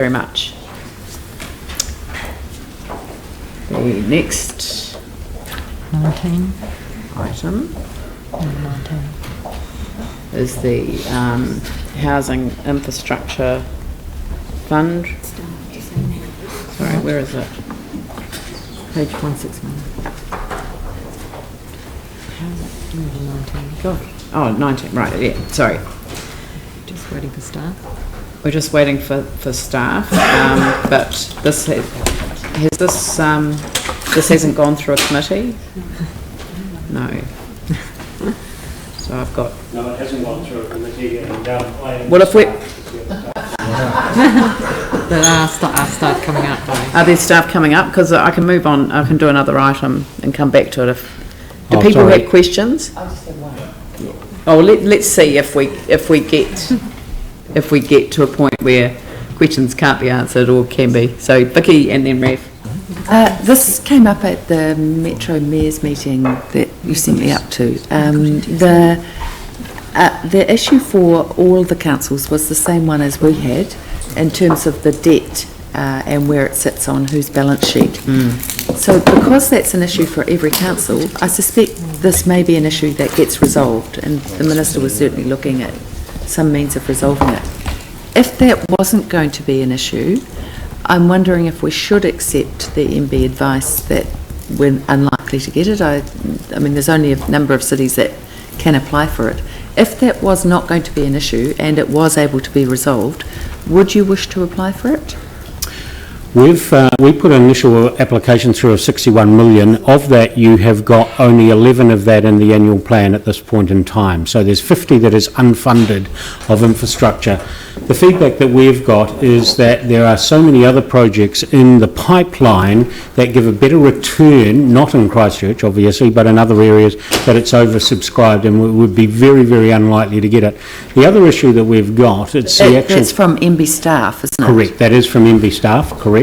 very much. The next 19. item 19. is the Housing Infrastructure Fund. Sorry, where is it? Page 161. 19. God. Oh, 19, right, yeah, sorry. Just waiting for staff. We're just waiting for staff, but this this hasn't gone through a committee? No. So I've got... No, it hasn't gone through a committee, and Well, if we... There are staff coming up though. Are there staff coming up? Because I can move on, I can do another item and come back to it. Do people have questions? I just have one. Oh, let's see if we get to a point where questions can't be answered or can be. So Vicky and then Rev. This came up at the Metro Mayor's meeting that you sent me up to. The issue for all the councils was the same one as we had in terms of the debt and where it sits on whose balance sheet. So because that's an issue for every council, I suspect this may be an issue that gets resolved, and the Minister was certainly looking at some means of resolving it. If that wasn't going to be an issue, I'm wondering if we should accept the MB advice that we're unlikely to get it. I mean, there's only a number of cities that can apply for it. If that was not going to be an issue and it was able to be resolved, would you wish to apply for it? we put an initial application through of 61 million. Of that, you have got only 11 of that in the annual plan at this point in time. So there's 50 that is unfunded of infrastructure. The feedback that we've got is that there are so many other projects in the pipeline that give a better return, not in Christchurch obviously, but in other areas, that it's oversubscribed and we would be very, very unlikely to get it. The other issue that we've got, it's the actual... That's from MB staff, isn't it? Correct, that is from MB staff, correct.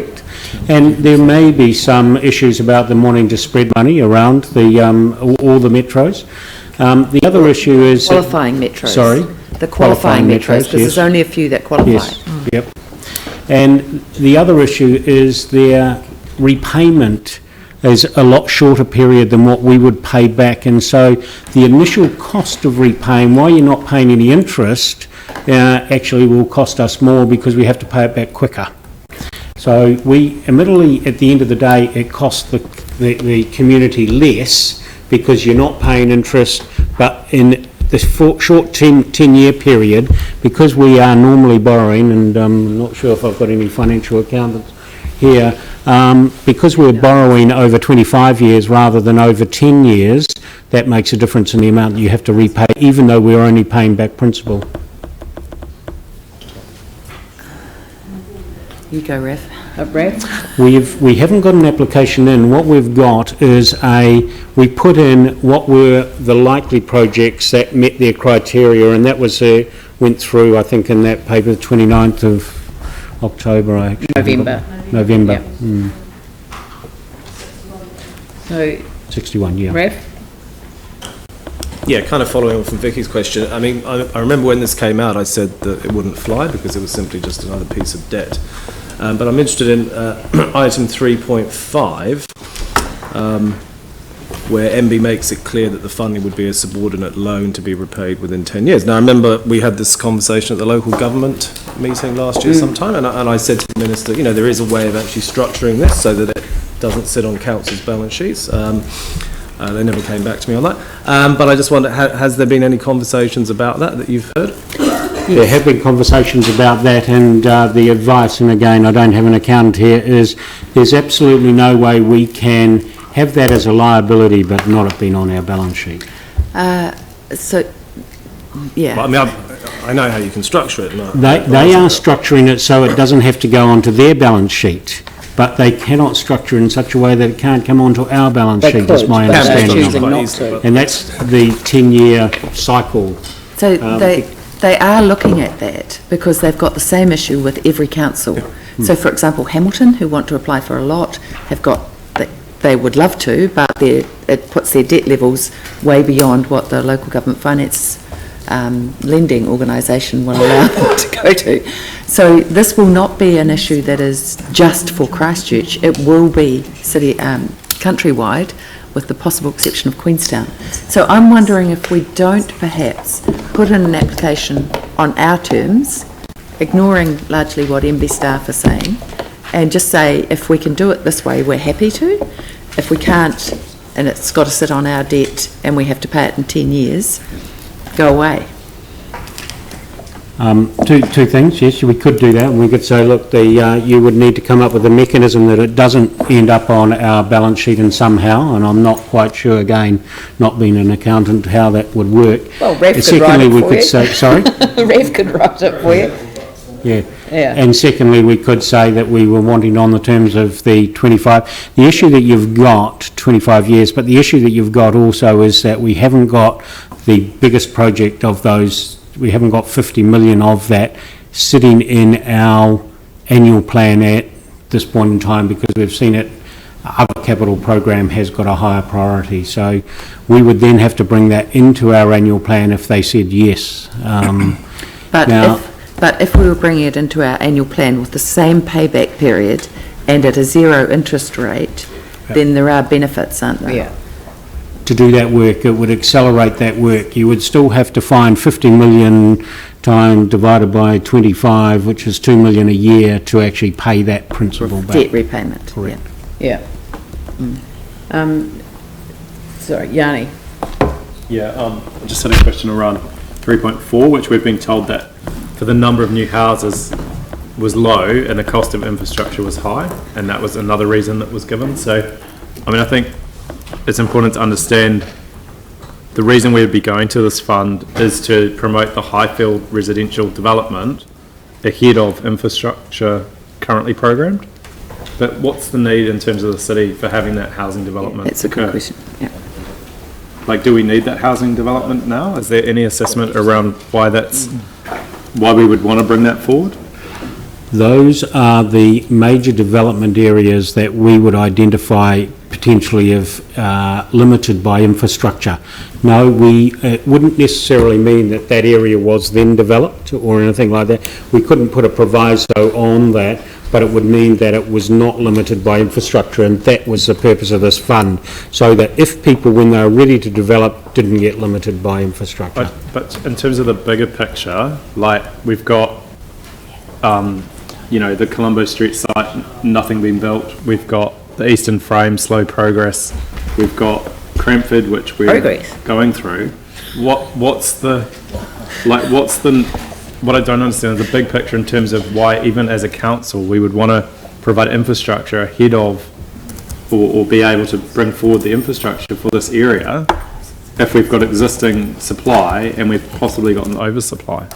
And there may be some issues about them wanting to spread money around the all the metros. The other issue is... Qualifying metros. Sorry? The qualifying metros, because there's only a few that qualify. Yes, yep. And the other issue is their repayment is a lot shorter period than what we would pay back, and so the initial cost of repaying, while you're not paying any interest, actually will cost us more because we have to pay it back quicker. So we, admittedly, at the end of the day, it costs the community less because you're not paying interest, but in this short 10-year period, because we are normally borrowing, and I'm not sure if I've got any financial accountants here, because we're borrowing over 25 years rather than over 10 years, that makes a difference in the amount that you have to repay, even though we're only paying back principal. You go, Rev. Rev? We haven't got an application in. What we've got is we put in what were the likely projects that met their criteria, and that was went through, I think, in that paper, the 29th of October. November. November. Yep. So 61, yeah. Rev? Yeah, kind of following on from Vicky's question. I mean, I remember when this came out, I said that it wouldn't fly because it was simply just another piece of debt. But I'm interested in item 3.5, where MB makes it clear that the funding would be a subordinate loan to be repaid within 10 years. Now, I remember we had this conversation at the local government meeting last year sometime, and I said to the Minister, you know, there is a way of actually structuring this so that it doesn't sit on council's balance sheets. They never came back to me on that. But I just wonder, has there been any conversations about that you've heard? There have been conversations about that, and the advice, and again, I don't have an accountant here, is there's absolutely no way we can have that as a liability but not have been on our balance sheet. So, yeah. Well, I mean, I know how you can structure it. They are structuring it so it doesn't have to go onto their balance sheet, but they cannot structure it in such a way that it can't come onto our balance sheet, that's my understanding of it. And that's the 10-year cycle. So they are looking at that because they've got the same issue with every council. Yeah. So, for example, Hamilton, who want to apply for a lot, have got, they would love to, but it puts their debt levels way beyond what the local government finance lending organisation will allow them to go to. So this will not be an issue that is just for Christchurch. It will be city, countrywide, with the possible exception of Queenstown. So I'm wondering if we don't perhaps put in an application on our terms, ignoring largely what MB staff are saying, and just say, if we can do it this way, we're happy to. If we can't, and it's got to sit on our debt and we have to pay it in 10 years, go away. Two things, yes, we could do that, and we could say, look, you would need to come up with a mechanism that it doesn't end up on our balance sheet and somehow, and I'm not quite sure, again, not being an accountant, how that would work. Well, Rev could Secondly, write it we for could you. say, sorry? Rev could write it for you. Yeah. Yeah. And secondly, we could say that we were wanting on the terms of the 25. The issue that you've got, 25 years, but the issue that you've got also is that we haven't got the biggest project of those. We haven't got 50 million of that sitting in our annual plan at this point in time, because we've seen it, other capital program has got a higher priority. So we would then have to bring that into our annual plan if they said yes. But if we were bringing it into our annual plan with the same payback period and at a zero interest rate, then there are benefits, aren't there? Yeah. To do that work, it would accelerate that work. You would still have to find 50 million divided by 25, which is 2 million a year, to actually pay that principal back. Debt repayment. Correct. Yeah. Sorry, Yanni. Yeah, I just had a question around 3.4, which we've been told that for the number of new houses was low and the cost of infrastructure was high, and that was another reason that was given. So, I mean, I think it's important to understand the reason we would be going to this fund is to promote the Highfield residential development ahead of infrastructure currently programmed. But what's the need in terms of the city for having that housing development That's a good occur? question, yeah. Like, do we need that housing development now? Is there any assessment around why we would want to bring that forward? Those are the major development areas that we would identify potentially of limited by infrastructure. No, it wouldn't necessarily mean that that area was then developed or anything like that. We couldn't put a proviso on that, but it would mean that it was not limited by infrastructure, and that was the purpose of this fund, so that if people, when they were ready to develop, didn't get limited by infrastructure. But in terms of the bigger picture, like, we've got, the Colombo Street site, nothing being built. We've got the Eastern Frame, slow progress. We've got Crampford, which we're going through. What I don't understand is the big picture in terms of why, even as a council, we would want to provide infrastructure ahead of, or be able to bring forward the infrastructure for this area if we've got existing supply and we've possibly got an oversupply.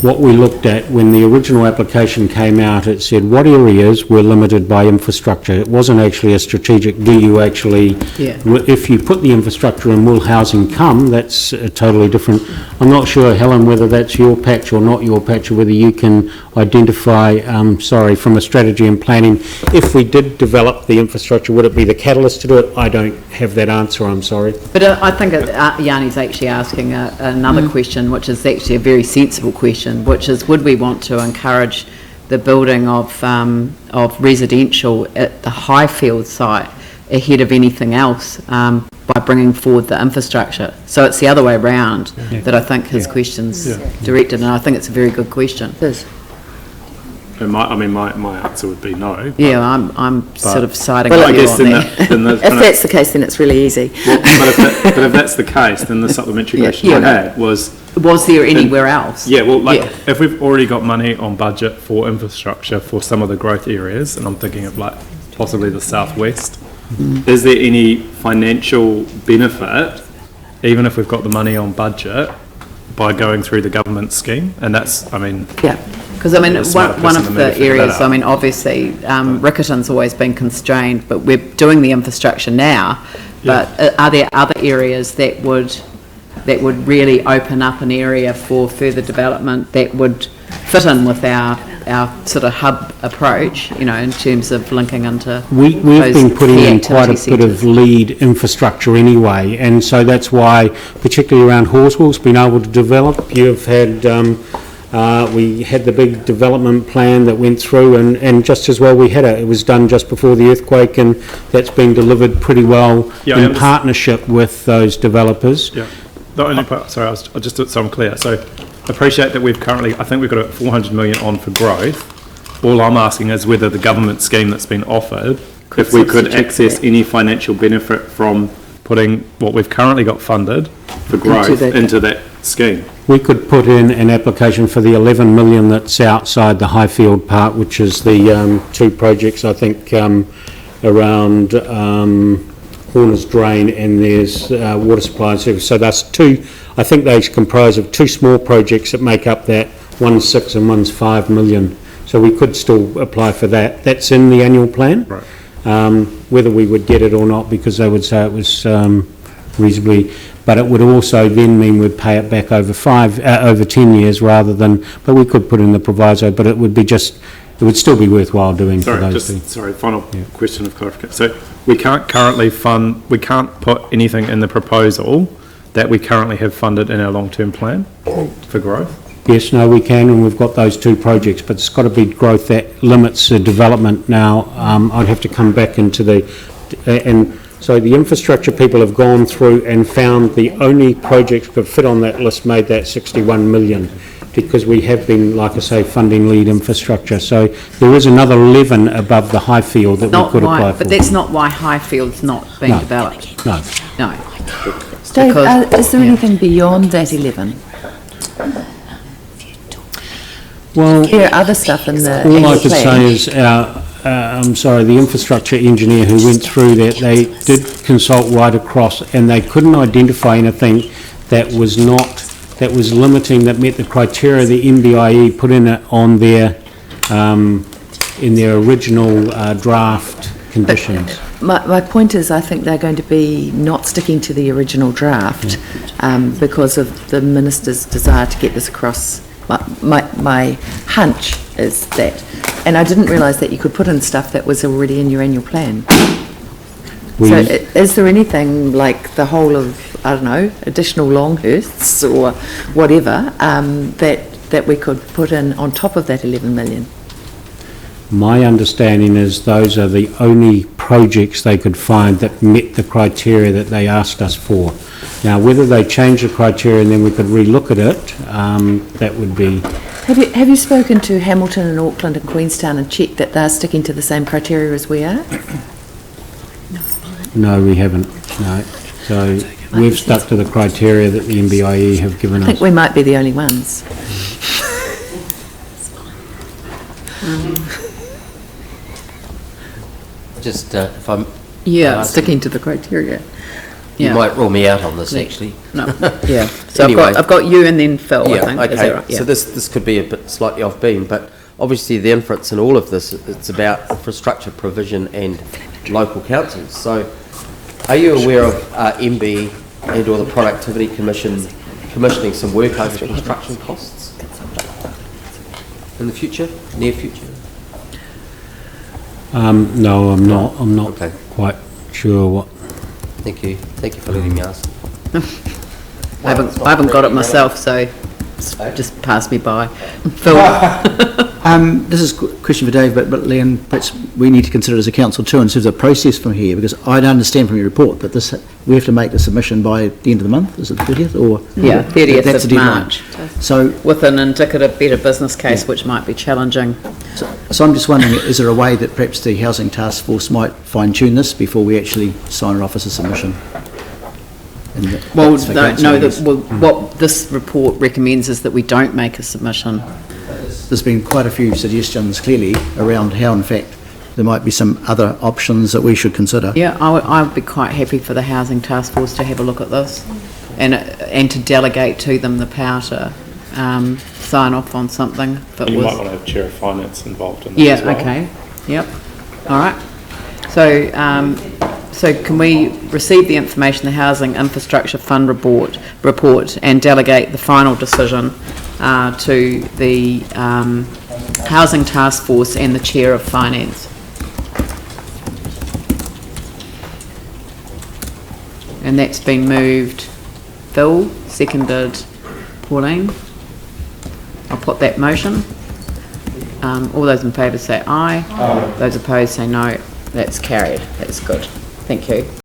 What we looked at when the original application came out, it said what areas were limited by infrastructure. It wasn't actually a strategic, do you actually, if you put the infrastructure in, will housing come? That's totally different. I'm not sure, Helen, whether that's your patch or not your patch, or whether you can identify, from a strategy and planning, if we did develop the infrastructure, would it be the catalyst to do it? I don't have that answer, I'm sorry. But I think Yanni's actually asking another question, which is actually a very sensible question, which is, would we want to encourage the building of residential at the Highfield site ahead of anything else by bringing forward the infrastructure? So it's the other way around that I think his question's directed, and I think it's a very good question. It is. My answer would be no. Yeah, I'm sort of siding Well, I with you guess on then that. If that's the case, then it's really easy. but if that's the case, then the supplementary question I had was there anywhere else? Yeah, well, if we've already got money on budget for infrastructure for some of the growth areas, and I'm thinking of like possibly the southwest, is there any financial benefit, even if we've got the money on budget, by going through the government scheme? And that's, Because, one of the areas, obviously, Riccarton's always been constrained, but we're doing the infrastructure now. But are there other areas that would really open up an area for further development that would fit in with our our sort of hub approach, you know, in terms of linking into We've those been putting key in quite a activity bit of centres. lead infrastructure anyway, and so that's why, particularly around Horswell's been able to develop. You've had, we had the big development plan that went through, and just as well we had it. It was done just before the earthquake, and that's been delivered pretty well in partnership with those developers. Yeah. The only part, sorry, I just so I'm clear. So appreciate that we've currently, I think we've got a 400 million on for growth. All I'm asking is whether the government scheme that's been offered, if we could access any financial benefit from putting what we've currently got funded for growth into that scheme. We could put in an application for the 11 million that's outside the Highfield Park, which is the two projects, I think, around Horner's Drain, and there's water supply and service. So that's two, I think they comprise of two small projects that make up that, one's 6 and one's 5 million. So we could still apply for that. That's in the annual plan. Right. Whether we would get it or not, because they would say it was reasonably, but it would also then mean we'd pay it back over 10 years rather than, but we could put in the proviso, but it would be just, it would still be worthwhile doing for those things. Sorry, final question of clarification. So we can't currently fund, we can't put anything in the proposal that we currently have funded in our long-term plan for growth? Yes, no, we can, and we've got those two projects, but it's got to be growth that limits the development now. I'd have to come back into the, and so the infrastructure people have gone through and found the only projects that could fit on that list made that 61 million, because we have been, like I say, funding lead infrastructure. So there is another 11 above the Highfield that we could apply for. But that's not why Highfield's not being developed. No. No. Dave, Because- is there anything beyond that 11? Well, There are other stuff in the all I annual could say plan. is, the infrastructure engineer who went through that, they did consult right across, and they couldn't identify anything that was limiting, that met the criteria the MBIE put in it on their, in their original draft conditions. My point is, I think they're going to be not sticking to the original draft because of the minister's desire to get this across. My hunch is that, and I didn't realise that you could put in stuff that was already in your annual plan. So is there anything like the whole of, I don't know, additional Longhursts or whatever, that we could put in on top of that 11 million? My understanding is those are the only projects they could find that met the criteria that they asked us for. Now, whether they change the criteria and then we could relook at it, that would be... Have you spoken to Hamilton and Auckland and Queenstown and checked that they're sticking to the same criteria as we are? No, we haven't, no. So we've stuck to the criteria that the MBIE have given I us. think we might be the only ones. Just, if I'm... Yeah, sticking to the criteria. You Yeah. might rule me out on this, actually. No, yeah. So Anyway. I've got you and then Phil, I Yeah, think. Is okay. that right? Yeah. So this could be a bit slightly off beam, but obviously the inference in all of this, it's about infrastructure provision and local councils. So are you aware of MB and or the Productivity Commission commissioning some work over construction costs in the future, near future? No, I'm not Okay. quite sure what... Thank you for letting me ask. I haven't got it myself, so just pass me by. Phil? This is a question for Dave, but Leanne, perhaps we need to consider as a council too in terms of process from here, because I understand from your report that we have to make the submission by the end of the month, is it the 30th? Or Yeah, 30th that's of the deadline. March. So With an indicative better business case, which might be challenging. So I'm just wondering, is there a way that perhaps the Housing Task Force might fine-tune this before we actually sign it off as a submission? Well, what this report recommends is that we don't make a submission. There's been quite a few suggestions clearly around how in fact there might be some other options that we should consider. Yeah, I would be quite happy for the Housing Task Force to have a look at this and to delegate to them the power to sign off on something. If it You was, might want to have Chair of Finance involved in that as well. yeah, okay, yep, all right. So can we receive the information, the Housing Infrastructure Fund report, and delegate the final decision to the Housing Task Force and the Chair of Finance. And that's been moved. Phil, seconded Pauline. I'll put that motion. All those in favour say aye. Those opposed say no. That's carried. That's good. Thank you.